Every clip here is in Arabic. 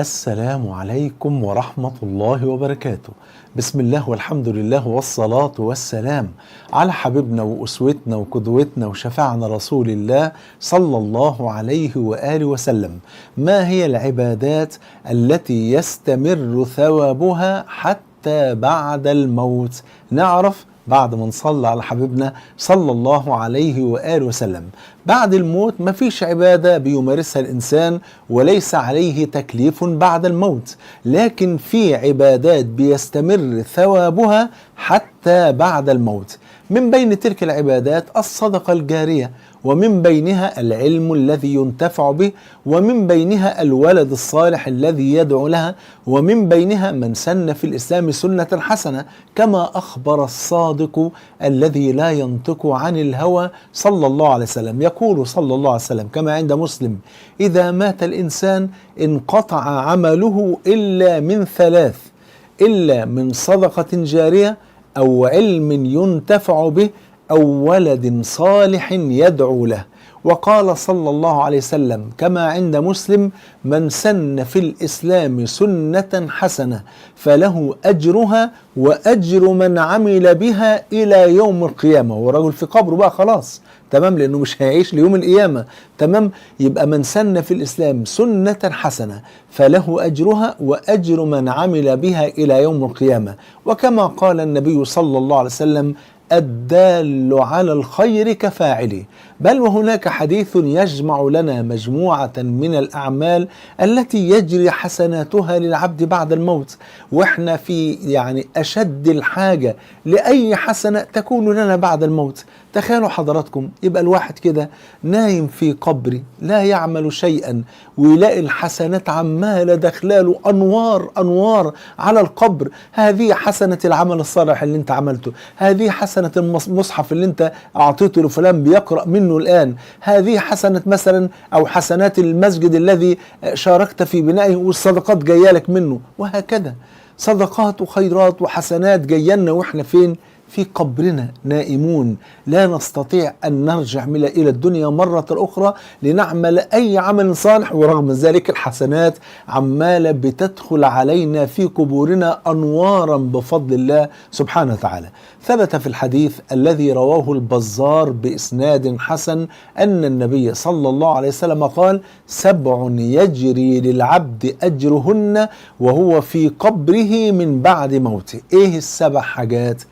السلام عليكم ورحمة الله وبركاته. بسم الله والحمد لله والصلاة والسلام على حبيبنا وأسوتنا وقدوتنا وشفاعنا رسول الله صلى الله عليه وآله وسلم. ما هي العبادات التي يستمر ثوابها حتى بعد الموت؟ نعرف بعد ما نصلي على حبيبنا صلى الله عليه وآله وسلم. بعد الموت مفيش عبادة بيمارسها الإنسان وليس عليه تكليف بعد الموت، لكن في عبادات بيستمر ثوابها حتى بعد الموت. من بين تلك العبادات الصدقة الجارية، ومن بينها العلم الذي ينتفع به، ومن بينها الولد الصالح الذي يدعو لها، ومن بينها من سن في الإسلام سنة حسنة، كما أخبر الصادق الذي لا ينطق عن الهوى صلى الله عليه وسلم. يقول صلى الله عليه وسلم كما عند مسلم: إذا مات الإنسان انقطع عمله إلا من ثلاث، إلا من صدقة جارية أو علم ينتفع به أو ولد صالح يدعو له. وقال صلى الله عليه وسلم كما عند مسلم: من سن في الإسلام سنة حسنة فله أجرها وأجر من عمل بها إلى يوم القيامة. ورجل في قبره بقى خلاص تمام، لأنه مش هيعيش ليوم القيامة تمام. يبقى من سن في الإسلام سنة حسنة فله أجرها وأجر من عمل بها إلى يوم القيامة. وكما قال النبي صلى الله عليه وسلم: الدال على الخير كفاعله. بل وهناك حديث يجمع لنا مجموعة من الأعمال التي يجري حسناتها للعبد بعد الموت، وإحنا في أشد الحاجة لأي حسنة تكون لنا بعد الموت. تخيلوا حضراتكم يبقى الواحد كده نايم في قبر لا يعمل شيئا، ويلاقي الحسنات عمالة دخلاله أنوار أنوار على القبر. هذه حسنة العمل الصالح اللي انت عملته، هذه حسنة المصحف اللي انت أعطيته لفلان بيقرأ منه الآن، هذه حسنة مثلا أو حسنات المسجد الذي شاركت في بنائه والصدقات جاية لك منه، وهكذا صدقات وخيرات وحسنات جاينا وإحنا فين؟ في قبرنا نائمون، لا نستطيع أن نرجع إلى الدنيا مرة أخرى لنعمل أي عمل صالح، ورغم ذلك الحسنات عمالة بتدخل علينا في قبورنا أنوارا بفضل الله سبحانه وتعالى. ثبت في الحديث الذي رواه البزار بإسناد حسن أن النبي صلى الله عليه وسلم قال: 7 يجري للعبد أجرهن وهو في قبره من بعد موته. إيه ال7 حاجات؟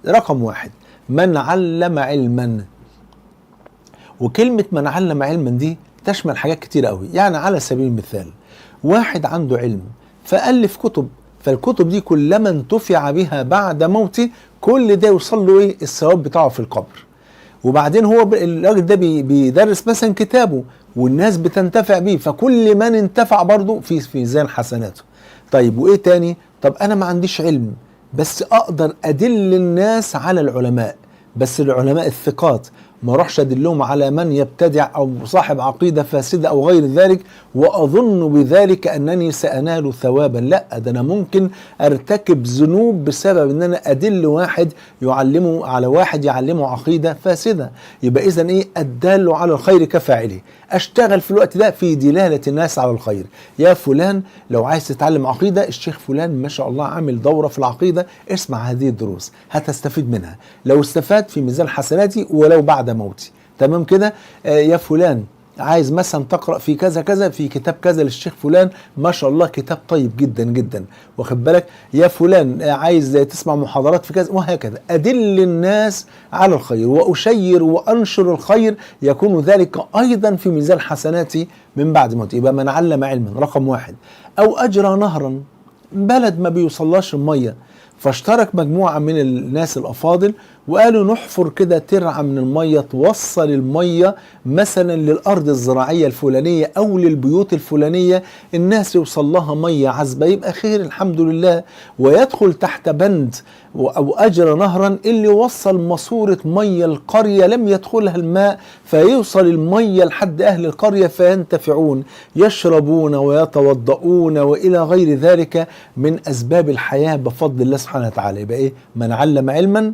رقم 1: من علم علما. وكلمة من علم علما دي تشمل حاجات كتير قوي. على سبيل المثال، واحد عنده علم فألف كتب، فالكتب دي كلما انتفع بها بعد موته كل ده يوصل له الثواب بتاعه في القبر. وبعدين هو الراجل ده بيدرس مثلا كتابه والناس بتنتفع بيه، فكل من انتفع برضه في ميزان حسناته. طيب وإيه تاني؟ طب أنا ما عنديش علم بس أقدر أدل الناس على العلماء، بس العلماء الثقات، ما اروحش ادلهم على من يبتدع او صاحب عقيده فاسده او غير ذلك واظن بذلك انني سانال ثوابا. لا، ده انا ممكن ارتكب ذنوب بسبب ان انا ادل واحد يعلمه على واحد يعلمه عقيده فاسده. يبقى اذا الدال على الخير كفاعله. اشتغل في الوقت ده في دلاله الناس على الخير. يا فلان لو عايز تتعلم عقيده، الشيخ فلان ما شاء الله عامل دوره في العقيده، اسمع هذه الدروس هتستفيد منها. لو استفاد في ميزان حسناتي ولو بعد موتي. تمام كده؟ يا فلان عايز مثلا تقرأ في كذا كذا في كتاب كذا للشيخ فلان، ما شاء الله كتاب طيب جدا جدا، واخد بالك؟ يا فلان عايز تسمع محاضرات في كذا، وهكذا. أدل الناس على الخير وأشير وأنشر الخير، يكون ذلك أيضا في ميزان حسناتي من بعد موتي. يبقى من علم علما رقم 1. أو أجرى نهرا، بلد ما بيوصلهاش المية، فاشترك مجموعة من الناس الأفاضل وقالوا نحفر كده ترعة من المية توصل المية مثلا للأرض الزراعية الفلانية أو للبيوت الفلانية، الناس يوصل لها مية عذبة، يبقى خير الحمد لله. ويدخل تحت بند أو أجر نهرا اللي وصل ماسورة مية القرية لم يدخلها الماء، فيوصل المية لحد أهل القرية فينتفعون، يشربون ويتوضؤون وإلى غير ذلك من أسباب الحياة بفضل الله سبحانه وتعالى. يبقى من علم علما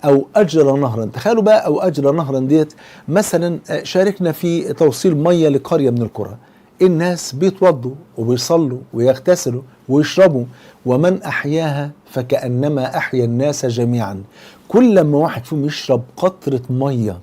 أو أجر نهرا. تخيلوا بقى أو أجر نهرا ديت، مثلا شاركنا في توصيل مية لقرية من القرى، الناس بيتوضوا وبيصلوا ويغتسلوا ويشربوا، ومن أحياها فكأنما أحيا الناس جميعا. كل ما واحد فيهم يشرب قطرة مية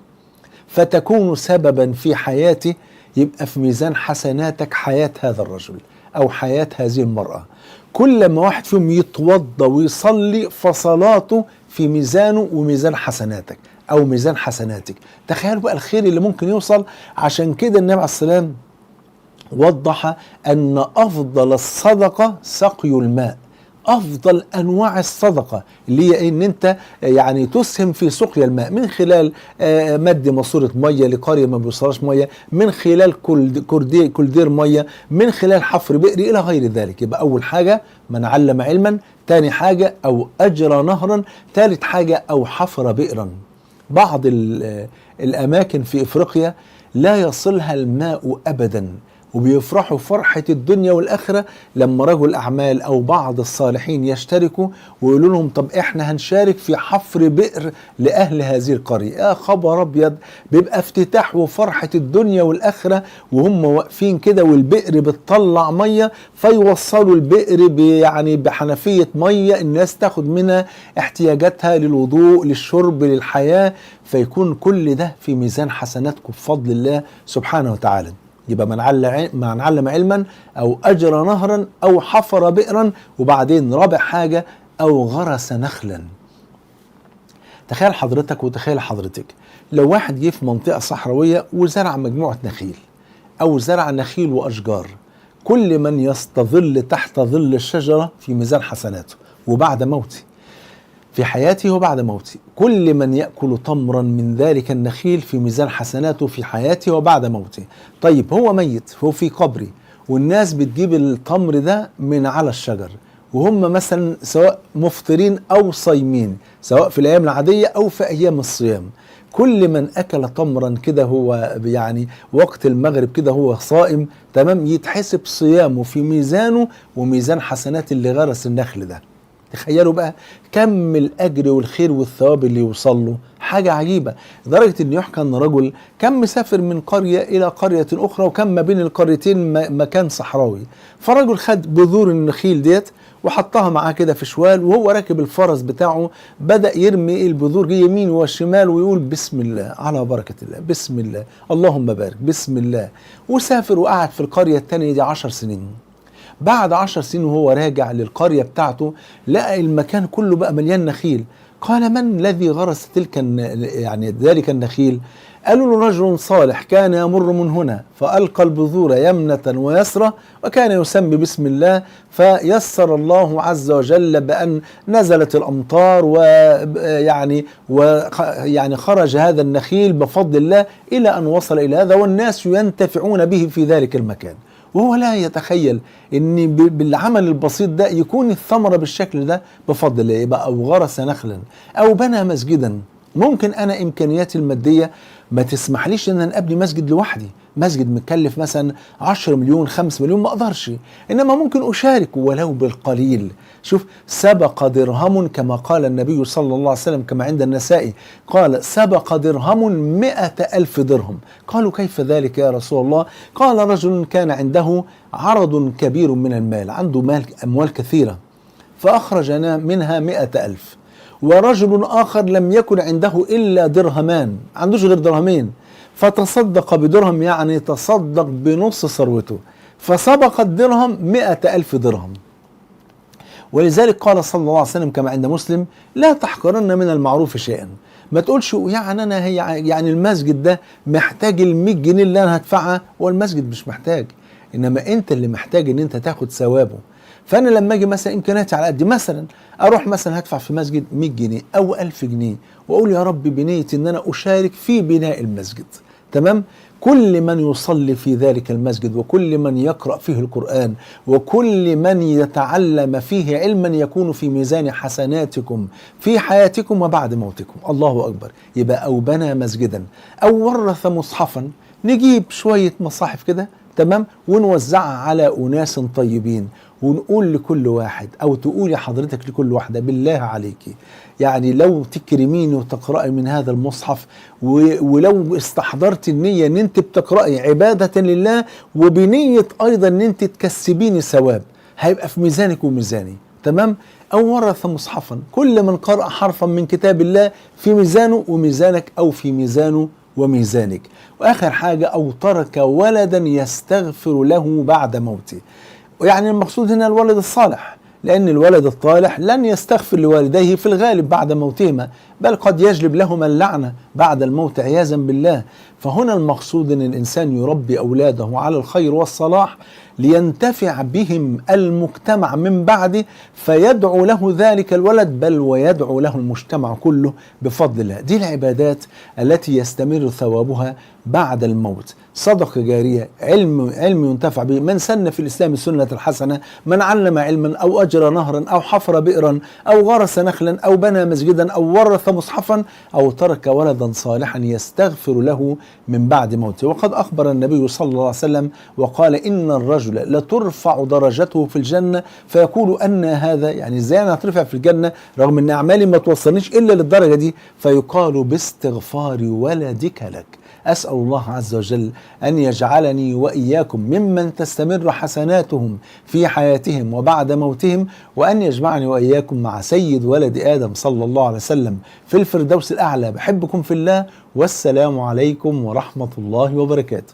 فتكون سببا في حياته، يبقى في ميزان حسناتك حياة هذا الرجل أو حياة هذه المرأة. كل ما واحد فيهم يتوضى ويصلي فصلاته في ميزانه وميزان حسناتك أو ميزان حسناتك. تخيلوا بقى الخير اللي ممكن يوصل. عشان كده النبي عليه السلام وضح أن أفضل الصدقة سقي الماء. أفضل أنواع الصدقة اللي هي إن أنت يعني تسهم في سقيا الماء من خلال مد ماسورة مية لقرية ما بيوصلهاش مية، من خلال كولدير مية، من خلال حفر بئر إلى غير ذلك. يبقى أول حاجة من علم علما، تاني حاجة أو أجرى نهرا، تالت حاجة أو حفر بئرا. بعض الأماكن في إفريقيا لا يصلها الماء أبدا، وبيفرحوا فرحة الدنيا والآخرة لما رجل أعمال أو بعض الصالحين يشتركوا ويقولوا لهم طب إحنا هنشارك في حفر بئر لأهل هذه القرية. يا خبر أبيض، بيبقى افتتاح وفرحة الدنيا والآخرة وهم واقفين كده، والبئر بتطلع مية فيوصلوا البئر يعني بحنفية مية الناس تاخد منها احتياجاتها للوضوء للشرب للحياة، فيكون كل ده في ميزان حسناتكم بفضل الله سبحانه وتعالى. يبقى من علم علما أو أجرى نهرا أو حفر بئرا. وبعدين رابع حاجة أو غرس نخلا. تخيل حضرتك وتخيل حضرتك لو واحد جه في منطقة صحراوية وزرع مجموعة نخيل أو زرع نخيل وأشجار، كل من يستظل تحت ظل الشجرة في ميزان حسناته وبعد موته، في حياته وبعد موته. كل من يأكل تمرا من ذلك النخيل في ميزان حسناته في حياته وبعد موته. طيب هو ميت، هو في قبري، والناس بتجيب التمر ده من على الشجر، وهم مثلا سواء مفطرين أو صايمين، سواء في الأيام العادية أو في أيام الصيام. كل من أكل تمرا كده هو يعني وقت المغرب كده هو صائم، تمام، يتحسب صيامه في ميزانه وميزان حسنات اللي غرس النخل ده. تخيلوا بقى كم الأجر والخير والثواب اللي يوصل له، حاجة عجيبة. لدرجة أن يحكى أن رجل كان مسافر من قرية إلى قرية أخرى، وكان ما بين القريتين مكان صحراوي، فرجل خد بذور النخيل ديت وحطها معاه كده في شوال، وهو راكب الفرس بتاعه بدأ يرمي البذور يمين وشمال ويقول بسم الله على بركة الله، بسم الله اللهم بارك، بسم الله. وسافر وقعد في القرية التانية دي 10 سنين. بعد 10 سنين وهو راجع للقرية بتاعته لقى المكان كله بقى مليان نخيل. قال من الذي غرس يعني ذلك النخيل؟ قالوا له رجل صالح كان يمر من هنا فألقى البذور يمنة ويسرى وكان يسمي بسم الله، فيسر الله عز وجل بأن نزلت الأمطار ويعني خرج هذا النخيل بفضل الله إلى أن وصل إلى هذا، والناس ينتفعون به في ذلك المكان. وهو لا يتخيل ان بالعمل البسيط ده يكون الثمرة بالشكل ده بفضل الله. يبقى او غرس نخلا او بنى مسجدا. ممكن انا امكانياتي المادية ما تسمحليش ان انا ابني مسجد لوحدي، مسجد مكلف مثلا 10 مليون 5 مليون ما اقدرش، انما ممكن اشارك ولو بالقليل. شوف سبق درهم كما قال النبي صلى الله عليه وسلم كما عند النسائي، قال سبق درهم 100,000 درهم. قالوا كيف ذلك يا رسول الله؟ قال رجل كان عنده عرض كبير من المال، عنده أموال كثيرة فأخرج منها 100,000، ورجل آخر لم يكن عنده إلا درهمان، عندوش غير درهمين، فتصدق بدرهم، يعني تصدق بنص ثروته، فسبق الدرهم 100,000 درهم. ولذلك قال صلى الله عليه وسلم كما عند مسلم لا تحقرن من المعروف شيئا. ما تقولش يعني أنا يعني المسجد ده محتاج 100 جنيه اللي أنا هدفعها، والمسجد مش محتاج، إنما أنت اللي محتاج إن أنت تاخد ثوابه. فأنا لما أجي مثلا إمكانياتي على قد مثلا أروح مثلا هدفع في مسجد 100 جنيه أو 1000 جنيه وأقول يا رب بنيتي إن أنا أشارك في بناء المسجد، تمام؟ كل من يصلي في ذلك المسجد وكل من يقرأ فيه القرآن وكل من يتعلم فيه علما يكون في ميزان حسناتكم في حياتكم وبعد موتكم. الله أكبر. يبقى أو بنى مسجدا أو ورث مصحفا. نجيب شوية مصاحف كده تمام، ونوزعها على أناس طيبين، ونقول لكل واحد أو تقولي حضرتك لكل واحدة بالله عليكي يعني لو تكرميني وتقرأي من هذا المصحف ولو استحضرت النية ان انت بتقرأي عبادة لله وبنية ايضا ان انت تكسبيني ثواب، هيبقى في ميزانك وميزاني. تمام. او ورث مصحفا، كل من قرأ حرفا من كتاب الله في ميزانه وميزانك، او في ميزانه وميزانك. واخر حاجة، او ترك ولدا يستغفر له بعد موته. يعني المقصود هنا الولد الصالح، لأن الولد الطالح لن يستغفر لوالديه في الغالب بعد موتهما، بل قد يجلب لهما اللعنة بعد الموت عياذا بالله. فهنا المقصود أن الإنسان يربي أولاده على الخير والصلاح لينتفع بهم المجتمع من بعده، فيدعو له ذلك الولد بل ويدعو له المجتمع كله بفضل الله. دي العبادات التي يستمر ثوابها بعد الموت. صدقة جارية، علم ينتفع به، من سن في الإسلام السنة الحسنة، من علم علما أو أجرى نهرا أو حفر بئرا أو غرس نخلا أو بنى مسجدا أو ورث مصحفا أو ترك ولدا صالحا يستغفر له من بعد موته. وقد أخبر النبي صلى الله عليه وسلم وقال: إن الرجل لترفع درجته في الجنة فيقول أن هذا، يعني إزاي أنا هترفع في الجنة رغم أن أعمالي ما توصلنيش إلا للدرجة دي؟ فيقال: باستغفار ولدك لك. أسأل الله عز وجل أن يجعلني وإياكم ممن تستمر حسناتهم في حياتهم وبعد موتهم، وأن يجمعني وإياكم مع سيد ولد آدم صلى الله عليه وسلم في الفردوس الأعلى. بحبكم في الله، والسلام عليكم ورحمة الله وبركاته.